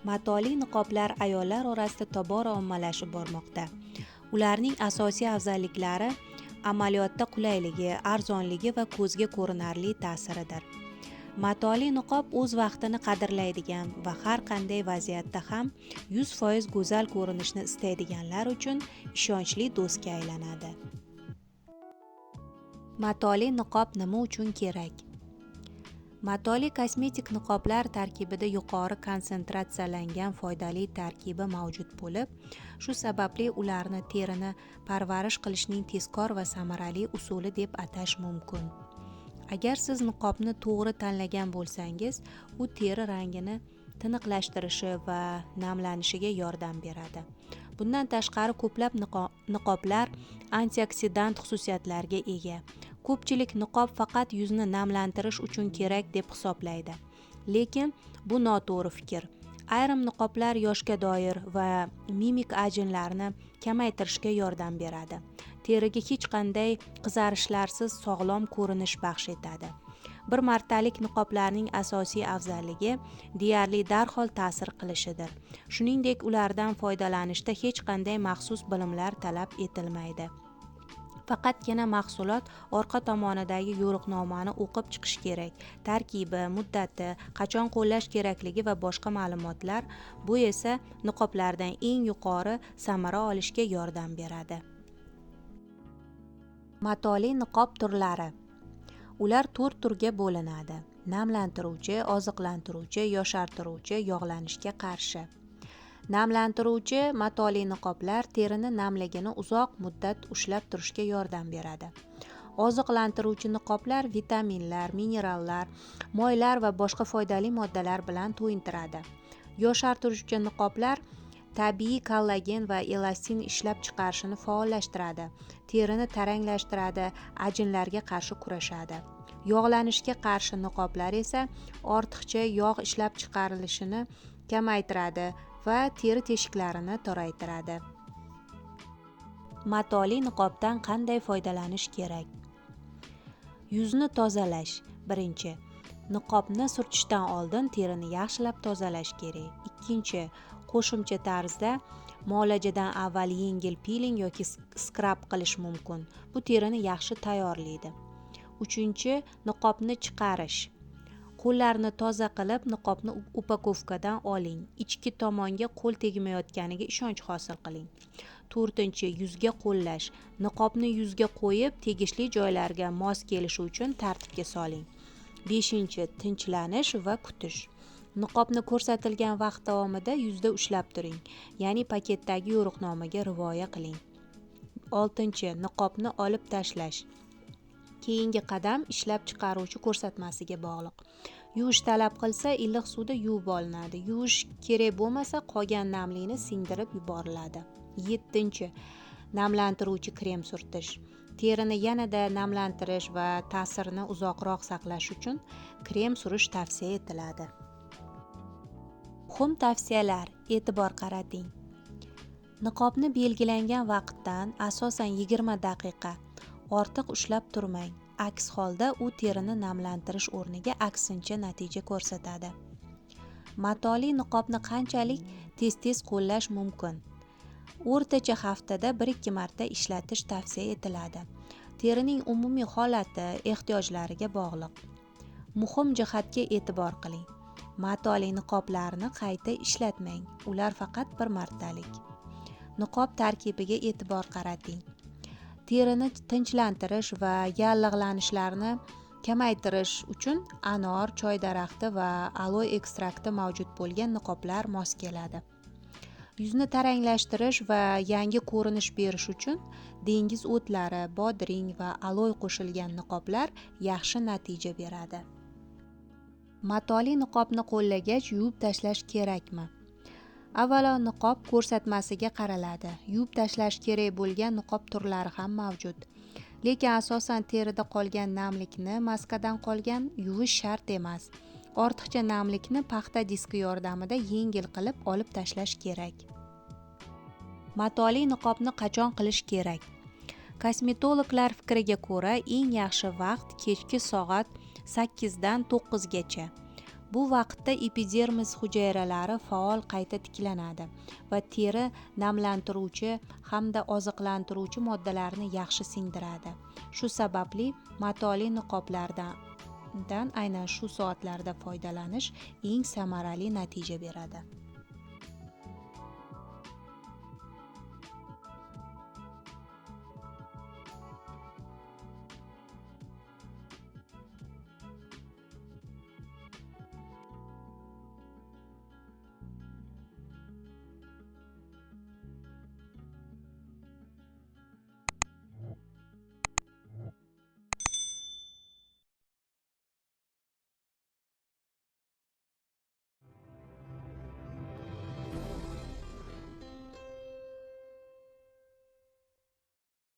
Matoli niqoblar ayollar orasida tobora ommalashib bormoqda. Ularning asosiy afzalliklari amaliyotda qulayligi, arzonligi va ko'zga ko'rinarli ta'siridir. Matoli niqob o'z vaqtini qadrlaydigan va har qanday vaziyatda ham 100% go'zal ko'rinishni istaydiganlar uchun ishonchli do'stga aylanadi. Matoli niqob nima uchun kerak? Matoli kosmetik niqoblar tarkibida yuqori konsentratsiyalangan foydali tarkibi mavjud bo'lib, shu sababli ularni terini parvarish qilishning tezkor va samarali usuli deb atash mumkin. Agar siz niqobni to'g'ri tanlagan bo'lsangiz, u teri rangini tiniqlashtirishi va namlanishiga yordam beradi. Bundan tashqari ko'plab niqoblar antioksidant xususiyatlarga ega. Ko'pchilik niqob faqat yuzni namlantirish uchun kerak deb hisoblaydi. Lekin bu noto'g'ri fikr. Ayrim niqoblar yoshga doir va mimik ajinlarni kamaytirishga yordam beradi. Teriga hech qanday qizarishlarsiz sog'lom ko'rinish baxsh etadi. Bir martalik niqoblarning asosiy afzalligi deyarli darhol ta'sir qilishidir. Shuningdek, ulardan foydalanishda hech qanday maxsus bilimlar talab etilmaydi. Faqatgina mahsulot orqa tomonidagi yo'riqnomani o'qib chiqish kerak. Tarkibi, muddati, qachon qo'llash kerakligi va boshqa ma'lumotlar, bu esa niqoblardan eng yuqori samara olishga yordam beradi. Matoli niqob turlari. Ular 4 turga bo'linadi: namlantiruvchi, oziqlantiruvchi, yoshartiruvchi, yog'lanishga qarshi. Namlantiruvchi matoli niqoblar terini namligini uzoq muddat ushlab turishga yordam beradi. Oziqlantiruvchi niqoblar vitaminlar, minerallar, moylar va boshqa foydali moddalar bilan to'yintiradi. Yoshartiruvchi niqoblar tabiiy kollagen va elastin ishlab chiqarishini faollashtiradi. Terini taranglashtiradi, ajinlarga qarshi kurashadi. Yog'lanishga qarshi niqoblar esa ortiqcha yog' ishlab chiqarilishini kamaytiradi va teri teshiklarini toraytiradi. Matoli niqobdan qanday foydalanish kerak? Yuzni tozalash. Birinchi, niqobni surtishdan oldin terini yaxshilab tozalash kerak. Ikkinchi, qo'shimcha tarzda muolajadan avval yengil piling yoki skrab qilish mumkin. Bu terini yaxshi tayyorlaydi. Uchinchi, niqobni chiqarish. Qo'llarni toza qilib, niqobni upakovkadan oling. Ichki tomonga qo'l tegmayotganiga ishonch hosil qiling. To'rtinchi, yuzga qo'llash. Niqobni yuzga qo'yib, tegishli joylarga mos kelishi uchun tartibga soling. Beshinchi, tinchlanish va kutish. Niqobni ko'rsatilgan vaqt davomida yuzda ushlab turing, ya'ni paketdagi yo'riqnomaga rioya qiling. Oltinchi, niqobni olib tashlash. Keyingi qadam ishlab chiqaruvchi ko'rsatmasiga bog'liq. Yuvish talab qilsa, iliq suvda yuvib olinadi. Yuvish kerak bo'lmasa, qolgan namlikni singdirib yuboriladi. 7. Namlantiruvchi krem surtish. Terini yanada namlantirish va ta'sirini uzoqroq saqlash uchun krem surish tavsiya etiladi. Muhim tavsiyalar: e'tibor qarating. Niqobni belgilangan vaqtdan asosan 20 daqiqa ortiq ushlab turmang. Aks holda u terini namlantirish o'rniga aksincha natija ko'rsatadi. Matoli niqobni qanchalik tez-tez qo'llash mumkin? O'rtacha haftada 1-2 marta ishlatish tavsiya etiladi. Terining umumiy holati, ehtiyojlariga bog'liq. Muhim jihatga e'tibor qiling. Matoli niqoblarni qayta ishlatmang. Ular faqat bir martalik. Niqob tarkibiga e'tibor qarating. Terini tinchlantirish va yallig'lanishlarni kamaytirish uchun anor, choy daraxti va aloe ekstrakti mavjud bo'lgan niqoblar mos keladi. Yuzni taranglashtirish va yangi ko'rinish berish uchun dengiz o'tlari, bodring va aloe qo'shilgan niqoblar yaxshi natija beradi. Matoli niqobni qo'llagach yuvib tashlash kerakmi? Avvalo, niqob ko'rsatmasiga qaraladi. Yuvib tashlash kerak bo'lgan niqob turlari ham mavjud. Lekin asosan terida qolgan namlikni maskadan qolgan yuvish shart emas. Ortiqcha namlikni paxta diski yordamida yengil qilib olib tashlash kerak. Matoli niqobni qachon qilish kerak? Kosmetologlar fikriga ko'ra, eng yaxshi vaqt kechki soat 8 dan 9 gacha. Bu vaqtda epidermis hujayralari faol qayta tiklanadi va teri namlantiruvchi hamda oziqlantiruvchi moddalarni yaxshi singdiradi. Shu sababli matoli niqoblardan aynan shu soatlarda foydalanish eng samarali natija beradi.